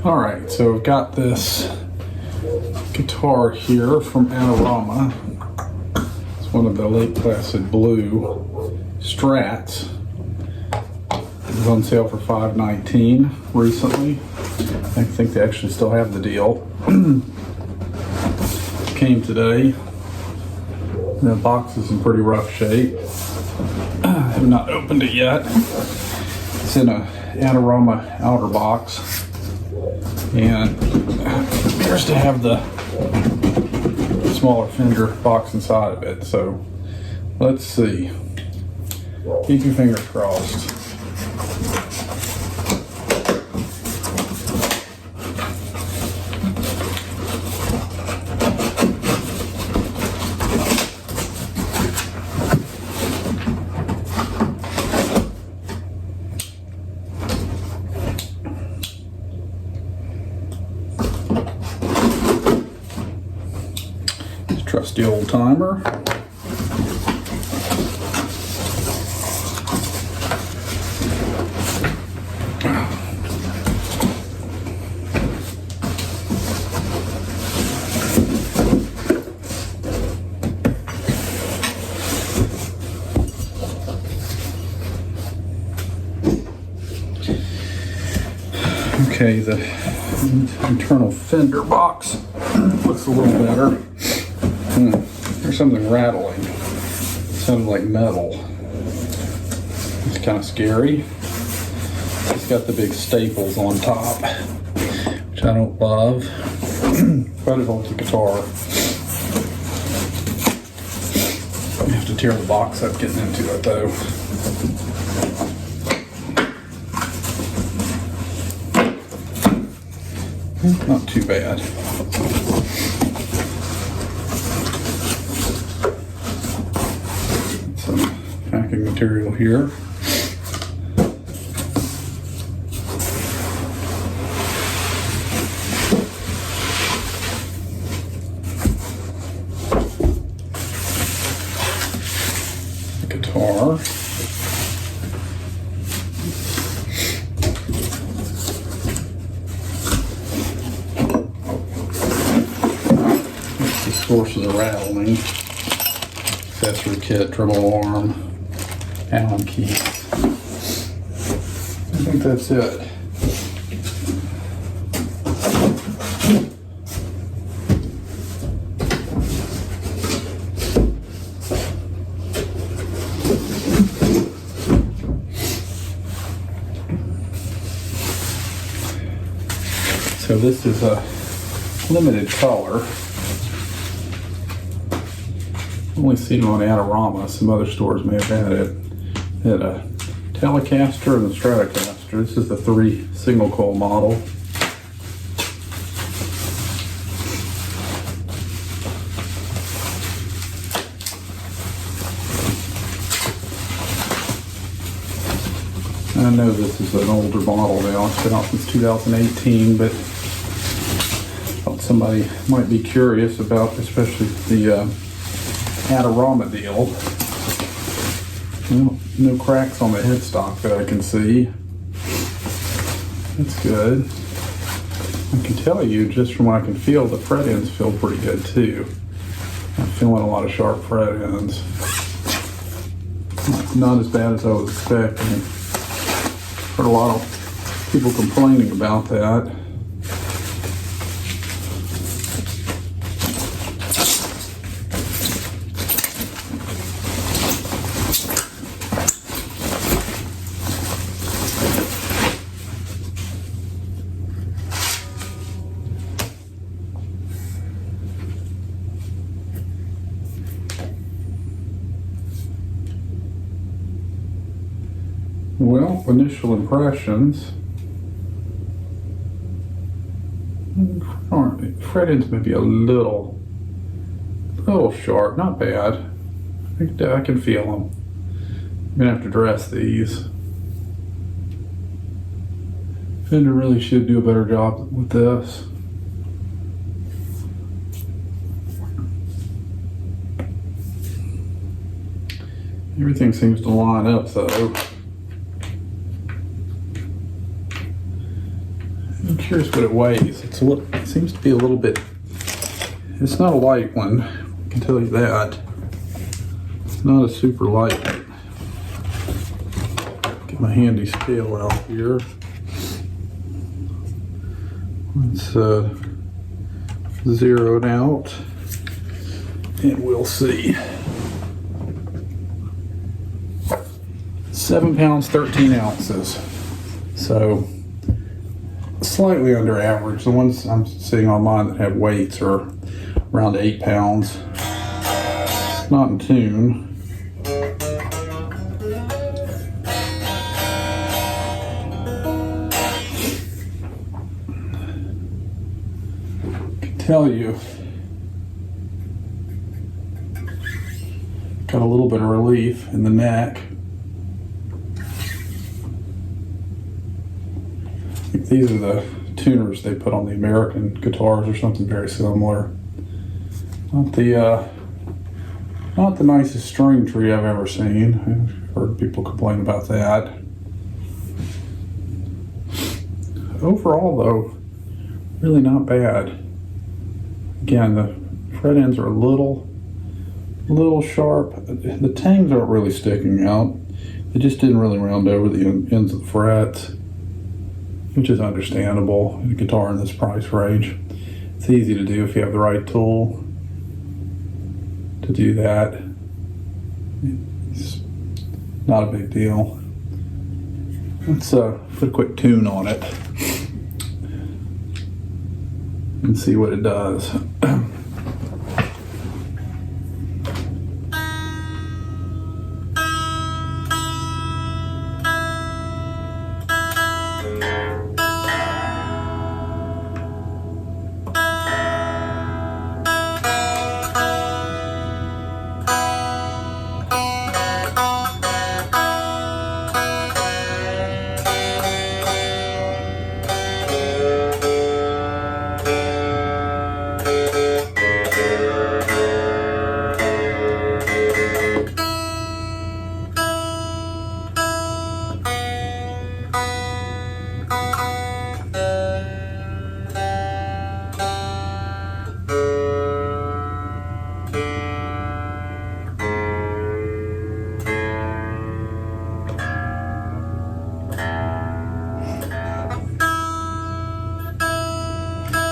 Alright, so I've got this guitar here from Adorama. It's one of the late Placid blue Strats. It was on sale for $5.19 recently. I think they actually still have the deal. Came today. The box is in pretty rough shape. I have not opened it yet. It's in a Adorama outer box. And it appears to have the smaller Fender box inside of it. So let's see. Keep your fingers crossed. Trusty old timer. Okay, the internal Fender box looks a little better. There's something rattling. It sounded like metal. It's kind of scary. It's got the big staples on top, which I don't love. But it holds the guitar. You have to tear the box up getting into it though. Not too bad. Packing material here. The guitar. That's the source of the rattling. Accessory kit, treble arm. Allen keys. I think that's it. So this is a limited color. Only seen it on Adorama. Some other stores may have had it. Had a Telecaster and a Stratocaster. This is the 3 single coil model. I know this is an older model now. It's been out since 2018, but I thought somebody might be curious about, especially the Adorama deal. No cracks on the headstock that I can see. That's good. I can tell you just from what I can feel, the fret ends feel pretty good too. I'm feeling a lot of sharp fret ends. Not as bad as I was expecting. Heard a lot of people complaining about that. Well, initial impressions. Fret ends may be a little sharp, not bad. I can feel them. I'm gonna have to dress these. Fender really should do a better job with this. Everything seems to line up though. I'm curious what it weighs. It seems to be a little bit, it's not a light one, I can tell you that. It's not a super light. Get my handy scale out here. Let's zero it out and we'll see. 7 pounds, 13 ounces. So slightly under average. The ones I'm seeing online that have weights are around 8 pounds. It's not in tune. Tell you, got a little bit of relief in the neck. I think these are the tuners they put on the American guitars or something very similar. Not the nicest string tree I've ever seen. I've heard people complain about that. Overall though, really not bad. Again, the fret ends are a little sharp. The tangs aren't really sticking out. They just didn't really round over the ends of the frets, which is understandable in a guitar in this price range. It's easy to do if you have the right tool to do that. It's not a big deal. Let's put a quick tune on it and see what it does.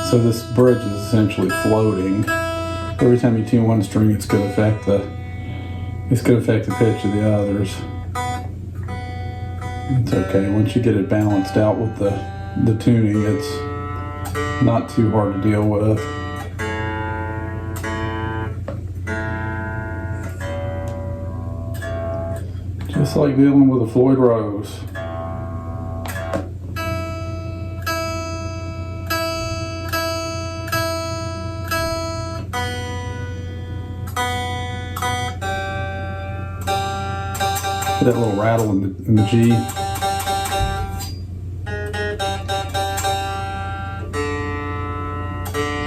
So this bridge is essentially floating. Every time you tune one string, it's going to affect the pitch of the others. It's okay. Once you get it balanced out with the tuning, it's not too hard to deal with. Just like dealing with a Floyd Rose. That little rattle in the G.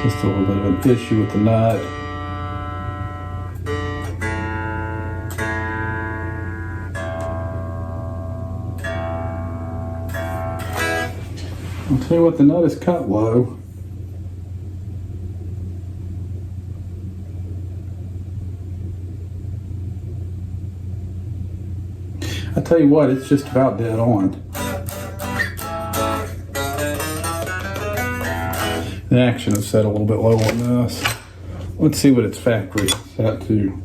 Just a little bit of an issue with the nut. I'll tell you what, the nut is cut low. I tell you what, it's just about dead on. The action is set a little bit low on this. Let's see what its factory set to.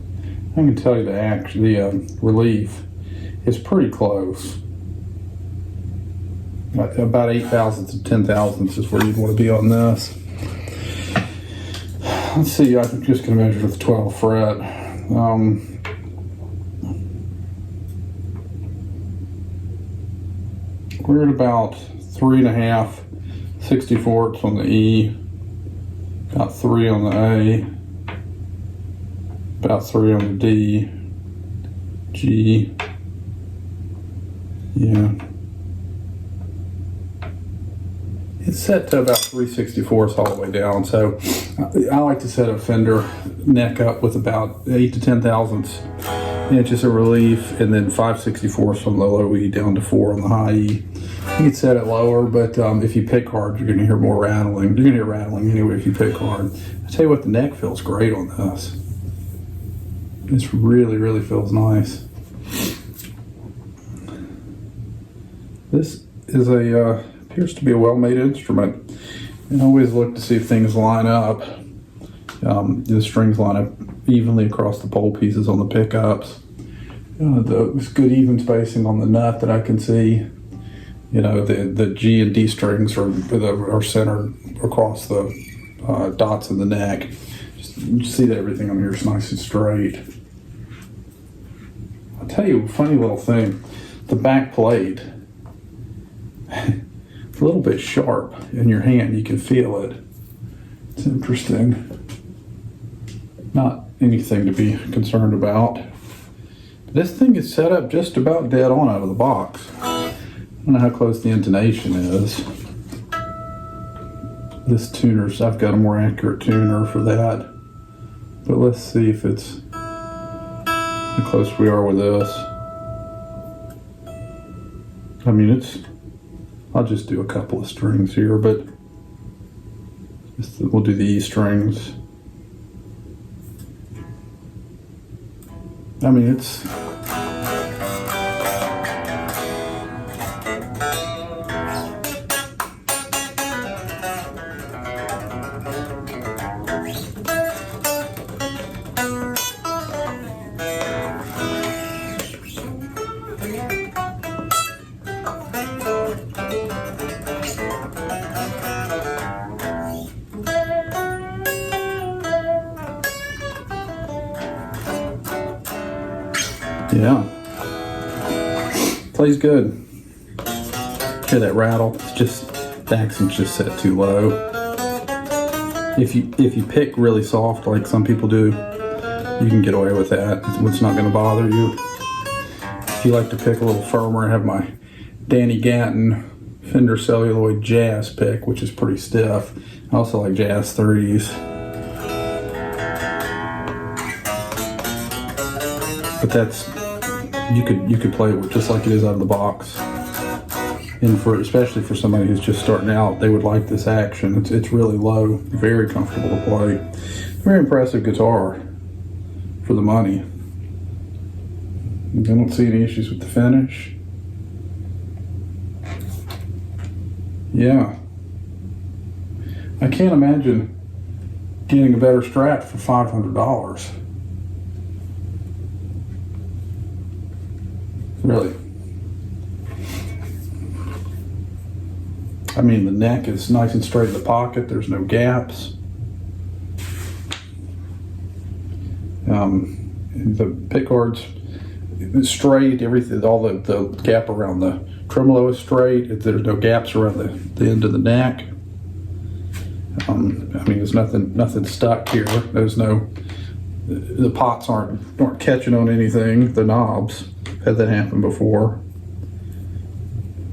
I can tell you the relief is pretty close. About 8 thousandths to 10 thousandths is where you'd want to be on this. Let's see, I'm just going to measure with the 12th fret. We're at about 3.5 64ths on the E, about 3 on the A, about 3 on the D, G, yeah. It's set to about 3/64ths all the way down, so I like to set a Fender neck up with about 8 to 10 thousandths inches of relief, and then 5/64 on the low E down to 4 on the high E. You can set it lower, but if you pick hard, you're going to hear more rattling. You're going to hear rattling anyway if you pick hard. I tell you what, the neck feels great on this. This really, really feels nice. This is appears to be a well-made instrument. And always look to see if things line up. The strings line up evenly across the pole pieces on the pickups. There's good even spacing on the nut that I can see. You know, the G and D strings are centered across the dots in the neck. Just see that everything on here is nice and straight. I'll tell you a funny little thing. The back plate, it's a little bit sharp in your hand. You can feel it. It's interesting. Not anything to be concerned about. This thing is set up just about dead on out of the box. I don't know how close the intonation is. This tuner's, I've got a more accurate tuner for that. But let's see if it's how close we are with this. I mean, I'll just do a couple of strings here, but we'll do the E strings. I mean, it's yeah, plays good. Hear that rattle? It's just the accent's just set too low. If you pick really soft like some people do, you can get away with that. It's not going to bother you. If you like to pick a little firmer, I have my Danny Gatton Fender celluloid jazz pick, which is pretty stiff. I also like jazz 30s. But that's, you could play it with just like it is out of the box. And especially for somebody who's just starting out, they would like this action. It's really low, very comfortable to play. Very impressive guitar for the money. I don't see any issues with the finish. Yeah. I can't imagine getting a better Strat for $500. Really. I mean, the neck is nice and straight in the pocket. There's no gaps. The pickguard's straight. Everything, all the gap around the tremolo is straight. There's no gaps around the end of the neck. I mean, there's nothing stuck here. There's no. The pots aren't catching on anything. The knobs. Had that happen before.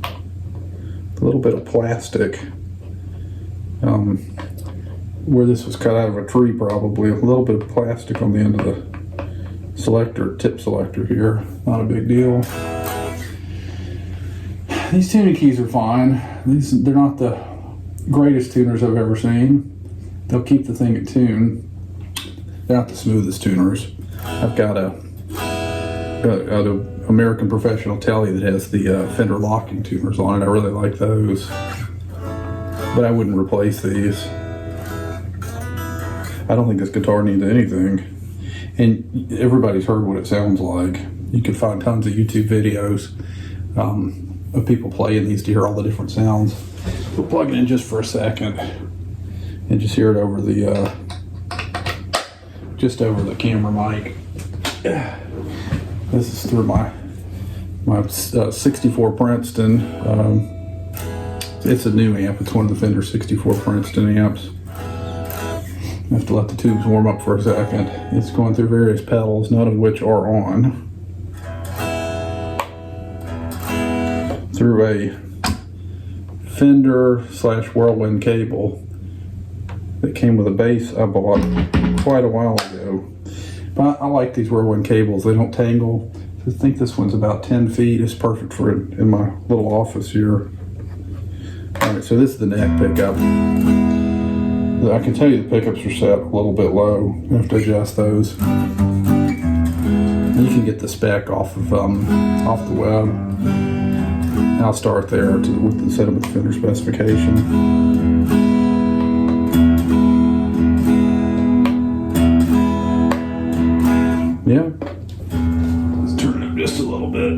A little bit of plastic where this was cut out of a tree, probably. A little bit of plastic on the end of the tip selector here. Not a big deal. These tuning keys are fine. They're not the greatest tuners I've ever seen. They'll keep the thing in tune. They're not the smoothest tuners. I've got an American Professional Telly that has the Fender locking tuners on it. I really like those, but I wouldn't replace these. I don't think this guitar needs anything, and everybody's heard what it sounds like. You can find tons of YouTube videos of people playing these to hear all the different sounds. We'll plug it in just for a second and just hear it over the just over the camera mic. This is through my 64 Princeton. It's a new amp. It's one of the Fender 64 Princeton amps. I have to let the tubes warm up for a second. It's going through various pedals, none of which are on. Through a Fender/Whirlwind cable that came with a bass I bought quite a while ago. But I like these whirlwind cables. They don't tangle. I think this one's about 10 feet. It's perfect for in my little office here. All right, so this is the neck pickup. I can tell you the pickups are set a little bit low. You have to adjust those. And you can get the spec off the web. I'll start there with the setup with the Fender specification. Yeah. Let's turn it up just a little bit.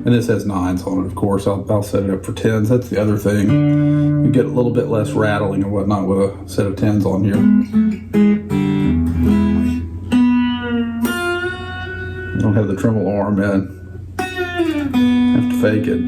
And this has 9s on it, of course. I'll set it up for 10s. That's the other thing. You get a little bit less rattling and whatnot with a set of 10s on here. I don't have the tremolo arm in. Have to fake it.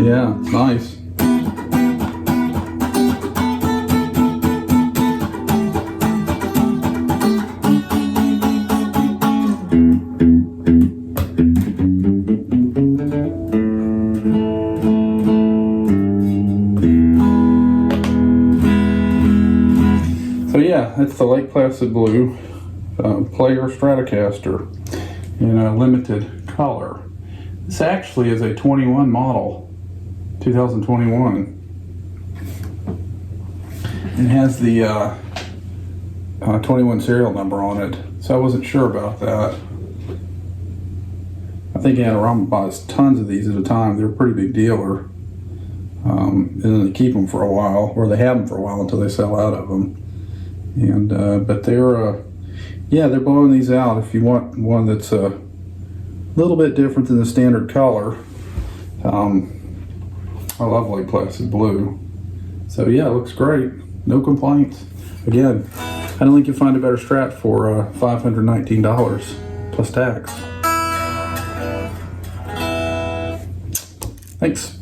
Yeah, it's nice. So yeah, it's the Lake Placid Blue Player Stratocaster in a limited color. This actually is a 21 model. 2021. It has the 21 serial number on it, so I wasn't sure about that. I think Adorama buys tons of these at a time. They're a pretty big dealer, and then they keep them for a while, or they have them for a while until they sell out of them. And but they're they're blowing these out. If you want one that's a little bit different than the standard color. I love Lake Placid Blue. So yeah, it looks great. No complaints. Again, I don't think you'll find a better Strat for $519 plus tax. Thanks.